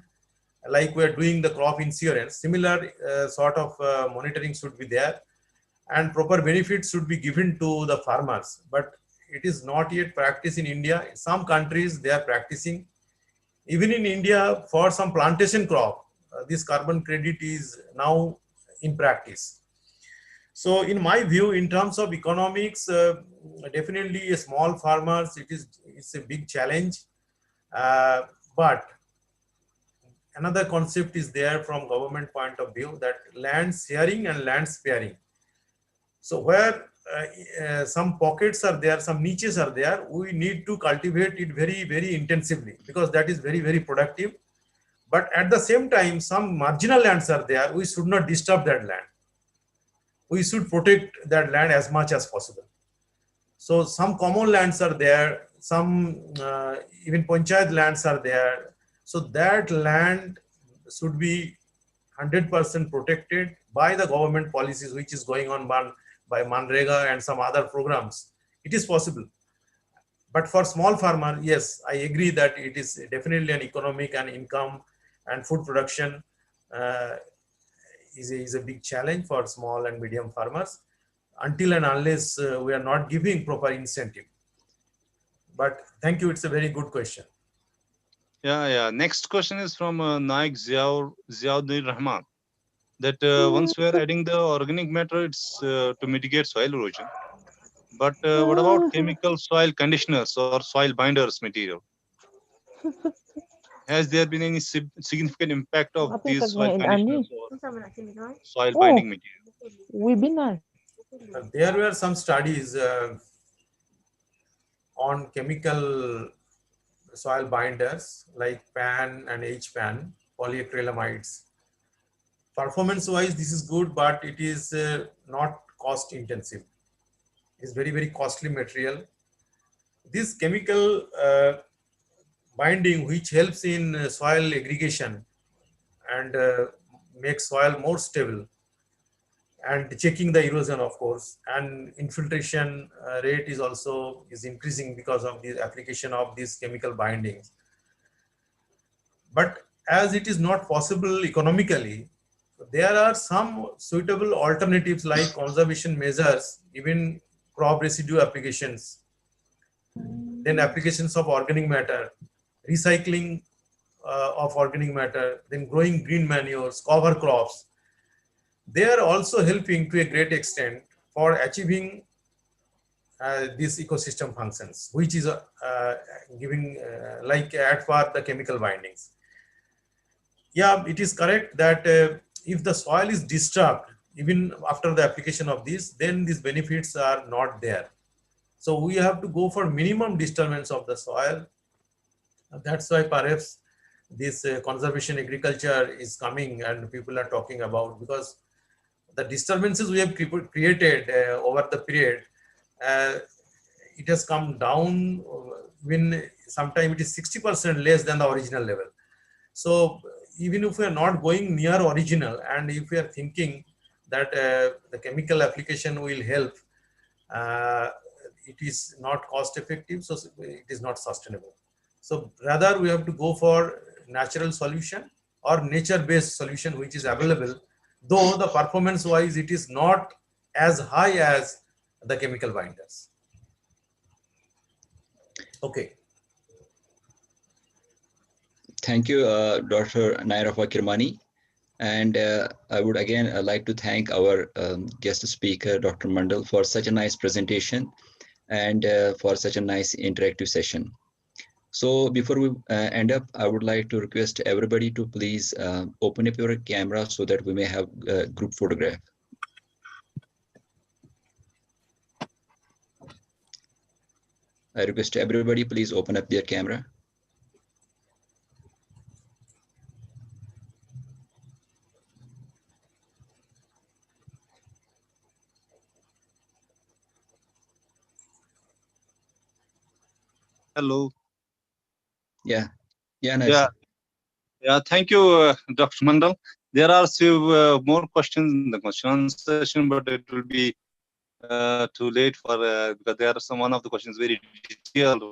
Like we are doing the crop insurance, similar sort of monitoring should be there, and proper benefits should be given to the farmers. But it is not yet practiced in India. In some countries, they are practicing. Even in India, for some plantation crop, this carbon credit is now in practice. So in my view, in terms of economics, definitely a small farmers, it's a big challenge. But another concept is there from government point of view, that land sharing and land sparing. So where some pockets are there, some niches are there, we need to cultivate it very, very intensively, because that is very, very productive. But at the same time, some marginal lands are there, we should not disturb that land. We should protect that land as much as possible. So some common lands are there, some even panchayat lands are there. So that land should be 100% protected by the government policies, which is going on by Manrega and some other programs. It is possible. But for small farmer, yes, I agree that it is definitely an economic and income and food production uh, is a big challenge for small and medium farmers, until and unless we are not giving proper incentive. But thank you, it's a very good question. Yeah. Next question is from Naik Ziauddin Rahman. That once we are adding the organic matter, it's to mitigate soil erosion. But what about chemical soil conditioners or soil binders material? Has there been any significant impact of Apa yang these kat soil ni? conditioners Ani? or soil Oh, binding material? webinar. There were some studies on chemical soil binders like PAN and HPAN, polyacrylamides. Performance wise, this is good, but it is not cost intensive. It's very, very costly material. This chemical binding, which helps in soil aggregation and makes soil more stable, and checking the erosion, of course, and infiltration rate is increasing because of the application of these chemical bindings. But as it is not possible economically, there are some suitable alternatives like conservation measures, even crop residue applications, then applications of organic matter, recycling of organic matter, then growing green manures, cover crops. They are also helping to a great extent for achieving these ecosystem functions, which is giving like at par the chemical bindings. Yeah, it is correct that if the soil is disturbed, even after the application of this, then these benefits are not there. So we have to go for minimum disturbance of the soil. That's why perhaps this conservation agriculture is coming and people are talking about, because the disturbances we have created over the period, uh, it has come down when sometimes it is 60% less than the original level. So even if we are not going near original, and if we are thinking that the chemical application will help, it is not cost effective, so it is not sustainable. So rather we have to go for natural solution or nature based solution which is available, though the performance wise it is not as high as the chemical binders. Okay. Thank you, Dr. Nairafa Kirmani. And I would again like to thank our guest speaker, Dr. Mandal, for such a nice presentation and for such a nice interactive session. So before we end up, I would like to request everybody to please open up your camera so that we may have a group photograph. I request everybody please open up their camera. Hello. Yeah, nice. Yeah. Thank you, Dr. Mandal. There are few more questions in the question session, but it will be too late for because there are one of the questions very detailed.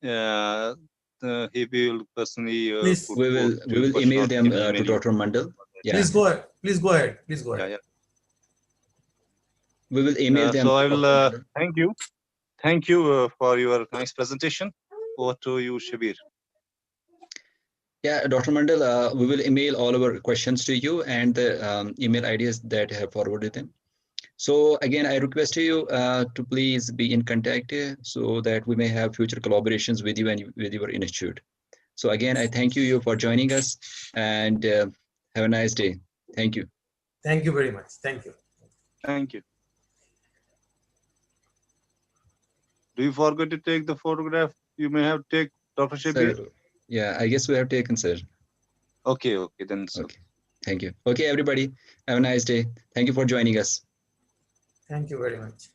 He will personally Please. put We will email them to Dr. Mandal. Yeah. Please go ahead. Please go ahead. Please go ahead. Yeah. We will email them. So I will thank you. Thank you for your nice presentation. Over to you, Shabir. Yeah, Dr. Mandal, we will email all our questions to you and the email IDs that have forwarded them. So again, I request you to please be in contact so that we may have future collaborations with you and with your institute. So again, I thank you for joining us and have a nice day. Thank you. Thank you very much. Thank you. Thank you. Do you forget to take the photograph? You may have take Dr. Shabir. Sir, yeah, I guess we have taken, sir. Okay, then. So. Okay, thank you. Okay, everybody, have a nice day. Thank you for joining us. Thank you very much.